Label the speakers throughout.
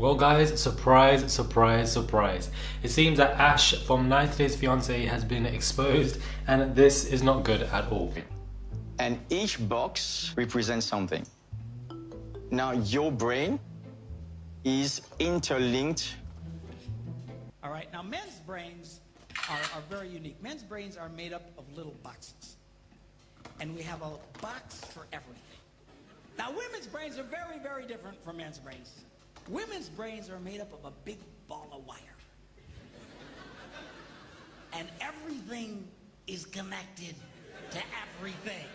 Speaker 1: Well guys, surprise, surprise, surprise. It seems that Ash from 90 Days Fiance has been exposed and this is not good at all.
Speaker 2: And each box represents something. Now your brain is interlinked.
Speaker 3: All right, now men's brains are very unique. Men's brains are made up of little boxes. And we have a box for everything. Now women's brains are very, very different from men's brains. Women's brains are made up of a big ball of wire. And everything is connected to everything.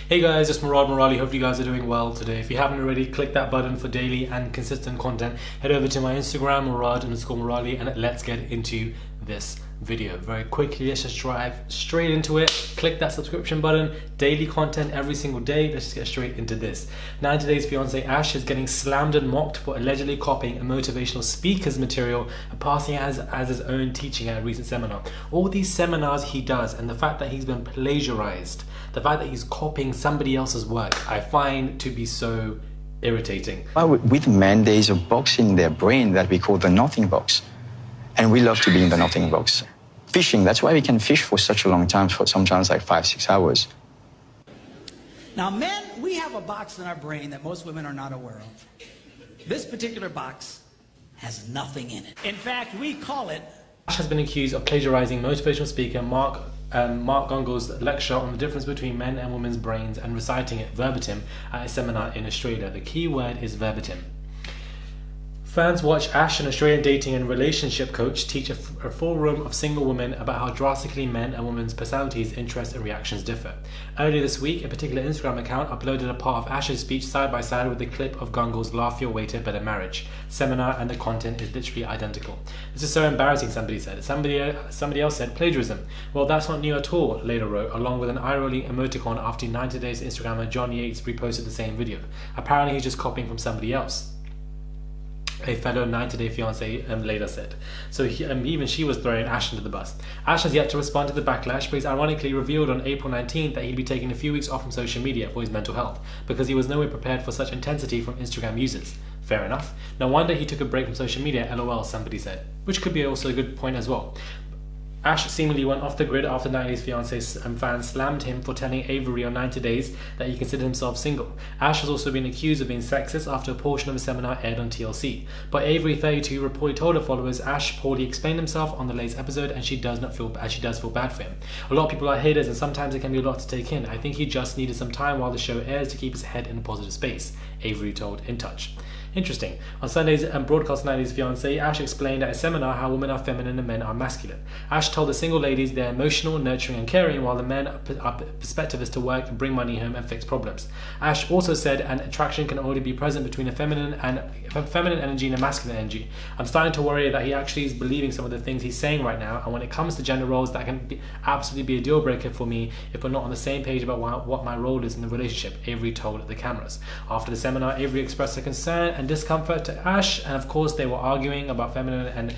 Speaker 1: Hey guys, it's Murad Murali. Hope you guys are doing well today. If you haven't already, click that button for daily and consistent content. Head over to my Instagram, Murad_Murali, and let's get into this video. Very quickly, let's just drive straight into it. Click that subscription button. Daily content every single day. Let's just get straight into this. 90 Days Fiance Ash is getting slammed and mocked for allegedly copying a motivational speaker's material and passing it as his own teaching at a recent seminar. All these seminars he does, and the fact that he's been plagiarized, the fact that he's copying somebody else's work, I find to be so irritating.
Speaker 2: With men, there is a box in their brain that we call the nothing box. And we love to be in the nothing box. Fishing, that's why we can fish for such a long time, for sometimes like 5-6 hours.
Speaker 3: Now men, we have a box in our brain that most women are not aware of. This particular box has nothing in it. In fact, we call it...
Speaker 1: Ash has been accused of plagiarizing motivational speaker Mark Gongol's lecture on the difference between men and women's brains and reciting it verbatim at a seminar in Australia. The key word is verbatim. Fans watch Ash, an Australian dating and relationship coach, teach a full room of single women about how drastically men and women's personalities, interests and reactions differ. Earlier this week, a particular Instagram account uploaded a part of Ash's speech side by side with a clip of Gongol's Laugh Your Way to a Better Marriage seminar, and the content is literally identical. This is so embarrassing, somebody said. Somebody else said plagiarism. Well, that's not new at all, later wrote, along with an eye-rolling emoticon after 90 Days Instagrammer John Yates reposted the same video. Apparently he's just copying from somebody else, a fellow 90 Day Fiance later said. So even she was throwing Ash under the bus. Ash has yet to respond to the backlash, but he's ironically revealed on April 19th that he'd be taking a few weeks off from social media for his mental health, because he was nowhere prepared for such intensity from Instagram users. Fair enough. No wonder he took a break from social media, lol, somebody said. Which could be also a good point as well. Ash seemingly went off the grid after 90 Days Fiance fans slammed him for telling Avery on 90 Days that he considered himself single. Ash has also been accused of being sexist after a portion of a seminar aired on TLC. But Avery, 32, reportedly told her followers Ash poorly explained himself on the latest episode, and she does feel bad for him. A lot of people are haters, and sometimes it can be a lot to take in. I think he just needed some time while the show airs to keep his head in a positive space, Avery told In Touch. Interesting. On Sunday's broadcast 90 Days Fiance, Ash explained at a seminar how women are feminine and men are masculine. Ash told the single ladies they're emotional, nurturing and caring, while the men are perspective is to work, bring money home and fix problems. Ash also said an attraction can only be present between a feminine energy and a masculine energy. I'm starting to worry that he actually is believing some of the things he's saying right now, and when it comes to gender roles, that can absolutely be a deal breaker for me if we're not on the same page about what my role is in the relationship, Avery told the cameras. After the seminar, Avery expressed a concern and discomfort to Ash, and of course they were arguing about feminine and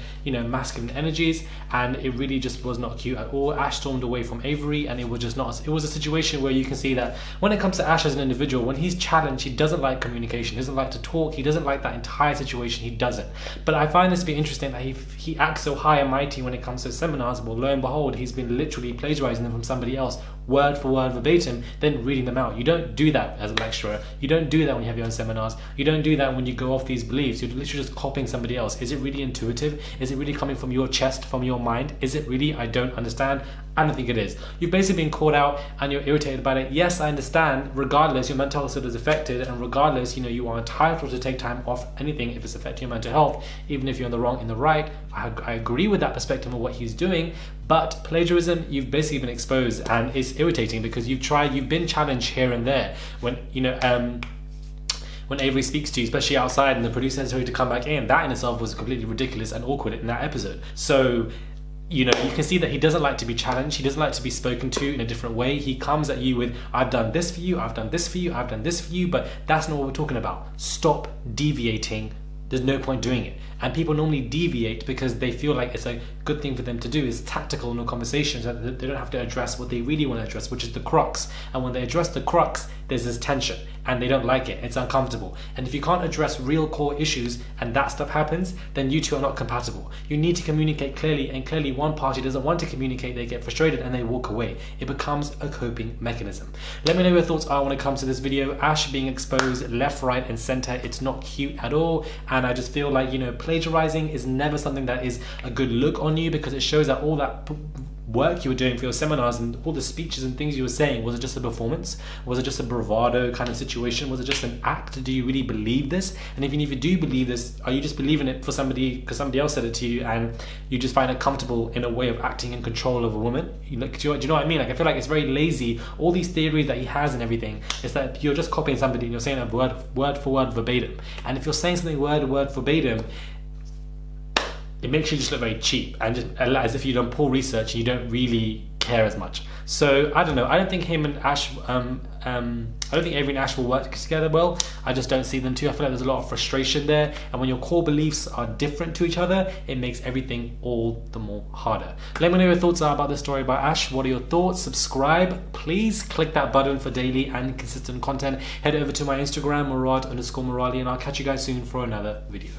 Speaker 1: masculine energies, and it really just was not cute at all. Ash stormed away from Avery, and it was a situation where you can see that when it comes to Ash as an individual, when he's challenged, he doesn't like communication, he doesn't like to talk, he doesn't like that entire situation, he doesn't. But I find this to be interesting that he acts so high and mighty when it comes to seminars. Well, lo and behold, he's been literally plagiarizing them from somebody else, word for word, verbatim, then reading them out. You don't do that as a lecturer. You don't do that when you have your own seminars. You don't do that when you go off these beliefs. You're literally just copying somebody else. Is it really intuitive? Is it really coming from your chest, from your mind? Is it really? I don't understand. I don't think it is. You've basically been caught out and you're irritated about it. Yes, I understand. Regardless, your mental health is affected, and regardless, you are entitled to take time off anything if it's affecting your mental health, even if you're in the wrong, in the right. I agree with that perspective of what he's doing, but plagiarism, you've basically been exposed, and it's irritating because you've been challenged here and there. When Avery speaks to you, especially outside, and the producer says to come back in, that in itself was completely ridiculous and awkward in that episode. So you can see that he doesn't like to be challenged. He doesn't like to be spoken to in a different way. He comes at you with, I've done this for you, I've done this for you, I've done this for you, but that's not what we're talking about. Stop deviating. There's no point doing it. And people normally deviate because they feel like it's a good thing for them to do. It's tactical in the conversations, that they don't have to address what they really want to address, which is the crux. And when they address the crux, there's this tension and they don't like it. It's uncomfortable. And if you can't address real core issues and that stuff happens, then you two are not compatible. You need to communicate clearly, and clearly one party doesn't want to communicate, they get frustrated and they walk away. It becomes a coping mechanism. Let me know your thoughts are when it comes to this video. Ash being exposed left, right and center. It's not cute at all. And I just feel like, you know, plagiarizing is never something that is a good look on you, because it shows that all that work you were doing for your seminars and all the speeches and things you were saying, was it just a performance? Was it just a bravado kind of situation? Was it just an act? Do you really believe this? And even if you do believe this, are you just believing it for somebody because somebody else said it to you and you just find it comfortable in a way of acting in control of a woman? Do you know what I mean? Like, I feel like it's very lazy. All these theories that he has and everything, is that you're just copying somebody and you're saying it word for word verbatim. And if you're saying something word for word verbatim, it makes you just look very cheap and just as if you don't poor research and you don't really care as much. So I don't know. I don't think him and Ash, I don't think Avery and Ash will work together well. I just don't see them two. I feel like there's a lot of frustration there, and when your core beliefs are different to each other, it makes everything all the more harder. Let me know your thoughts are about this story by Ash. What are your thoughts? Subscribe. Please click that button for daily and consistent content. Head over to my Instagram, Murad_Morali, and I'll catch you guys soon for another video.